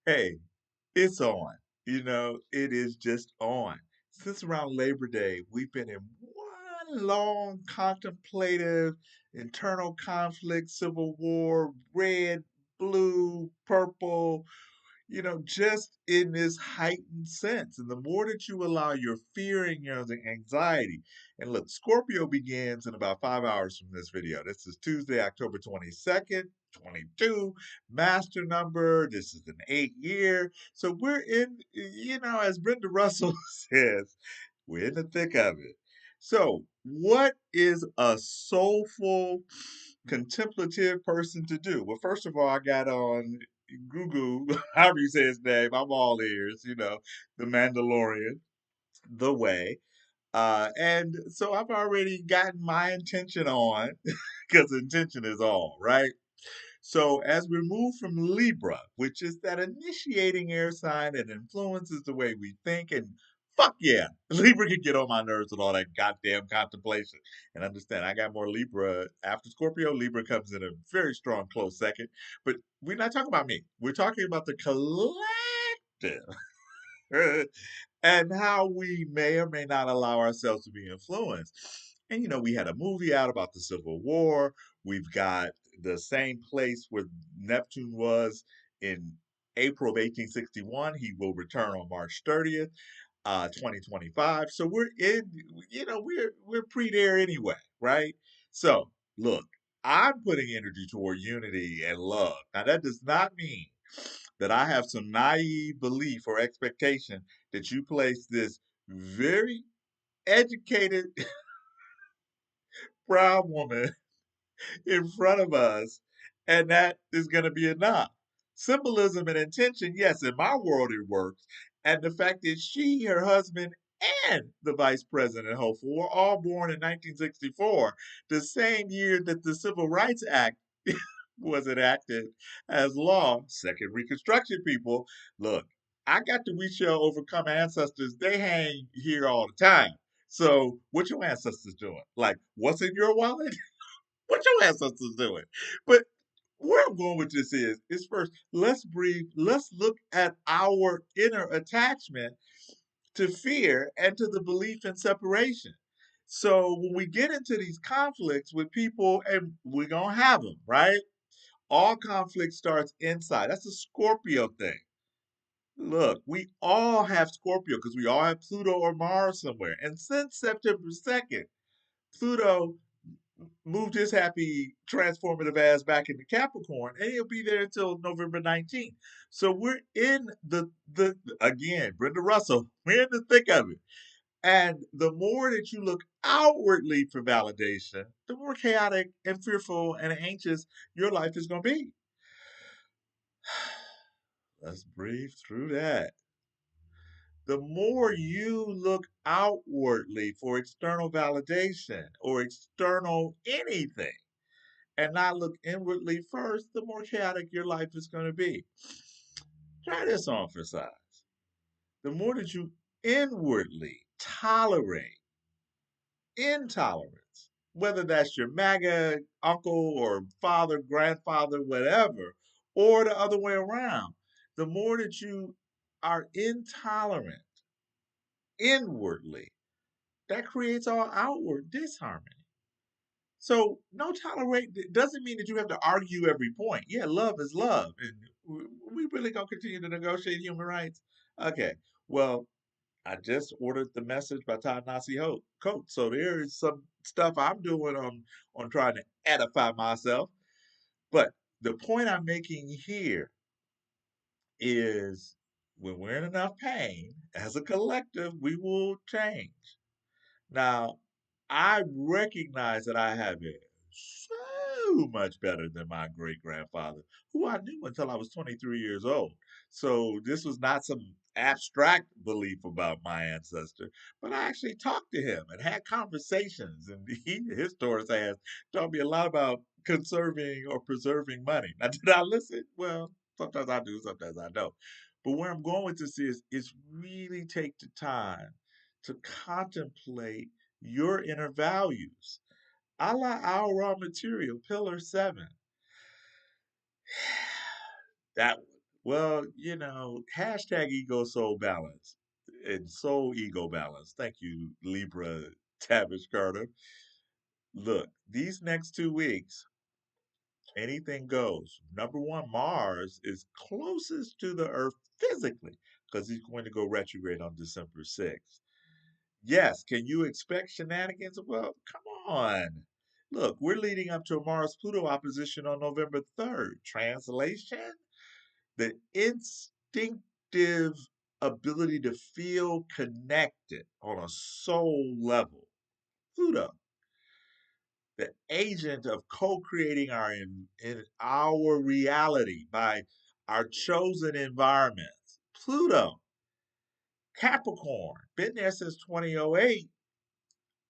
Hey, it's on. It is just on. Since around Labor Day, we've been in one long contemplative internal conflict, civil war, red, blue, purple, just in this heightened sense. And the more that you allow your fear and your anxiety, and look, Scorpio begins in about 5 hours from this video. This is Tuesday, October 22nd, 22, master number. This is an 8 year. So we're in, as Brenda Russell says, we're in the thick of it. So, what is a soulful, contemplative person to do? Well, first of all, I got on Google, however you say his name, I'm all ears, the Mandalorian, the way. And so I've already gotten my intention on because intention is all, right? So as we move from Libra, which is that initiating air sign that influences the way we think, and fuck yeah, Libra can get on my nerves with all that goddamn contemplation. And understand, I got more Libra after Scorpio. Libra comes in a very strong close second. But we're not talking about me. We're talking about the collective. And how we may or may not allow ourselves to be influenced. And we had a movie out about the Civil War. We've got the same place where Neptune was in April of 1861. He will return on March 30th, 2025. So we're in, we're pre there anyway, right? So look, I'm putting energy toward unity and love. Now that does not mean that I have some naive belief or expectation that you place this very educated brown woman in front of us and that is going to be enough. Symbolism and intention, yes, in my world it works. And the fact that she, her husband, and the vice president, hopeful, were all born in 1964, the same year that the Civil Rights Act was enacted as law. Second Reconstruction people, look, I got the We Shall Overcome ancestors. They hang here all the time. So, what your ancestors doing? Like, what's in your wallet? What your ancestors doing? But where I'm going with this is first, let's breathe. Let's look at our inner attachment to fear and to the belief in separation. So when we get into these conflicts with people, and we're gonna have them, right? All conflict starts inside. That's a Scorpio thing. Look, we all have Scorpio because we all have Pluto or Mars somewhere. And since September 2nd, Pluto moved his happy transformative ass back into Capricorn, and he'll be there until November 19th. So we're in the again, Brenda Russell, we're in the thick of it. And the more that you look outwardly for validation, the more chaotic and fearful and anxious your life is going to be. Let's breathe through that. The more you look outwardly for external validation or external anything and not look inwardly first, the more chaotic your life is going to be. Try this on for size. The more that you inwardly tolerate intolerance, whether that's your MAGA uncle or father, grandfather, whatever, or the other way around, the more that you are intolerant inwardly, that creates all outward disharmony. So no tolerate doesn't mean that you have to argue every point. Yeah, love is love, and we really gonna continue to negotiate human rights. Okay, well, I just ordered the message by Ta-Nehisi Coates, so there is some stuff I'm doing on trying to edify myself. But the point I'm making here is when we're in enough pain, as a collective, we will change. Now, I recognize that I have it so much better than my great grandfather, who I knew until I was 23 years old. So this was not some abstract belief about my ancestor, but I actually talked to him and had conversations. And his stories has taught me a lot about conserving or preserving money. Now, did I listen? Well, sometimes I do, sometimes I don't. But where I'm going with this is really take the time to contemplate your inner values. A la our raw material, pillar 7. That one. Well, hashtag ego soul balance and soul ego balance. Thank you, Libra Tavish Carter. Look, these next 2 weeks, anything goes. Number one, Mars is closest to the Earth physically because he's going to go retrograde on December 6th. Yes, can you expect shenanigans? Well, come on. Look, we're leading up to a Mars Pluto opposition on November 3rd. Translation: the instinctive ability to feel connected on a soul level. Pluto, the agent of co-creating in our reality by our chosen environments. Pluto, Capricorn, been there since 2008.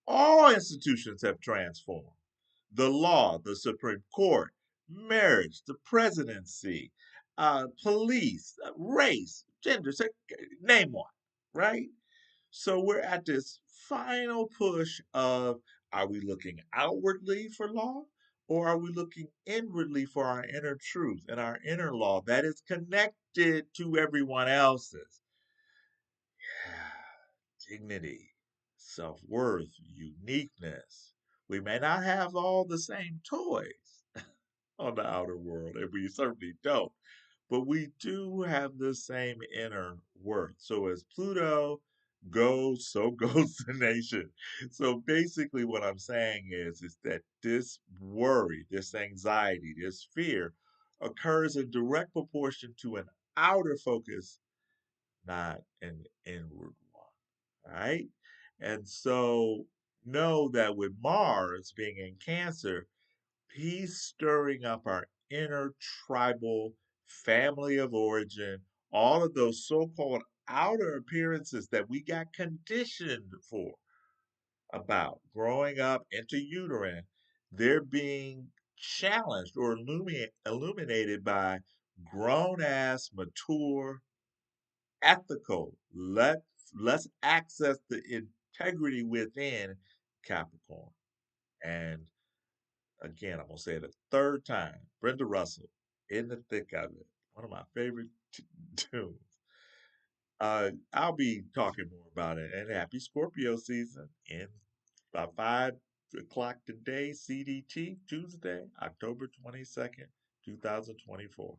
All institutions have transformed. The law, the Supreme Court, marriage, the presidency, police, race, gender, name one, right? So we're at this final push of, are we looking outwardly for law, or are we looking inwardly for our inner truth and our inner law that is connected to everyone else's? Dignity, self worth, uniqueness. We may not have all the same toys on the outer world, and we certainly don't, but we do have the same inner worth. So as Pluto goes, so goes the nation. So basically, what I'm saying is that this worry, this anxiety, this fear occurs in direct proportion to an outer focus, not an inward one. All right. And so know that with Mars being in Cancer, he's stirring up our inner tribal family of origin, all of those so called outer appearances that we got conditioned for about growing up intrauterine. They're being challenged or illuminated by grown ass, mature, ethical. Let's access the integrity within Capricorn. And again, I'm gonna say it a third time. Brenda Russell, in the thick of it, one of my favorite tunes. I'll be talking more about it. And happy Scorpio season in about 5 o'clock today, CDT, Tuesday, October 22nd, 2024.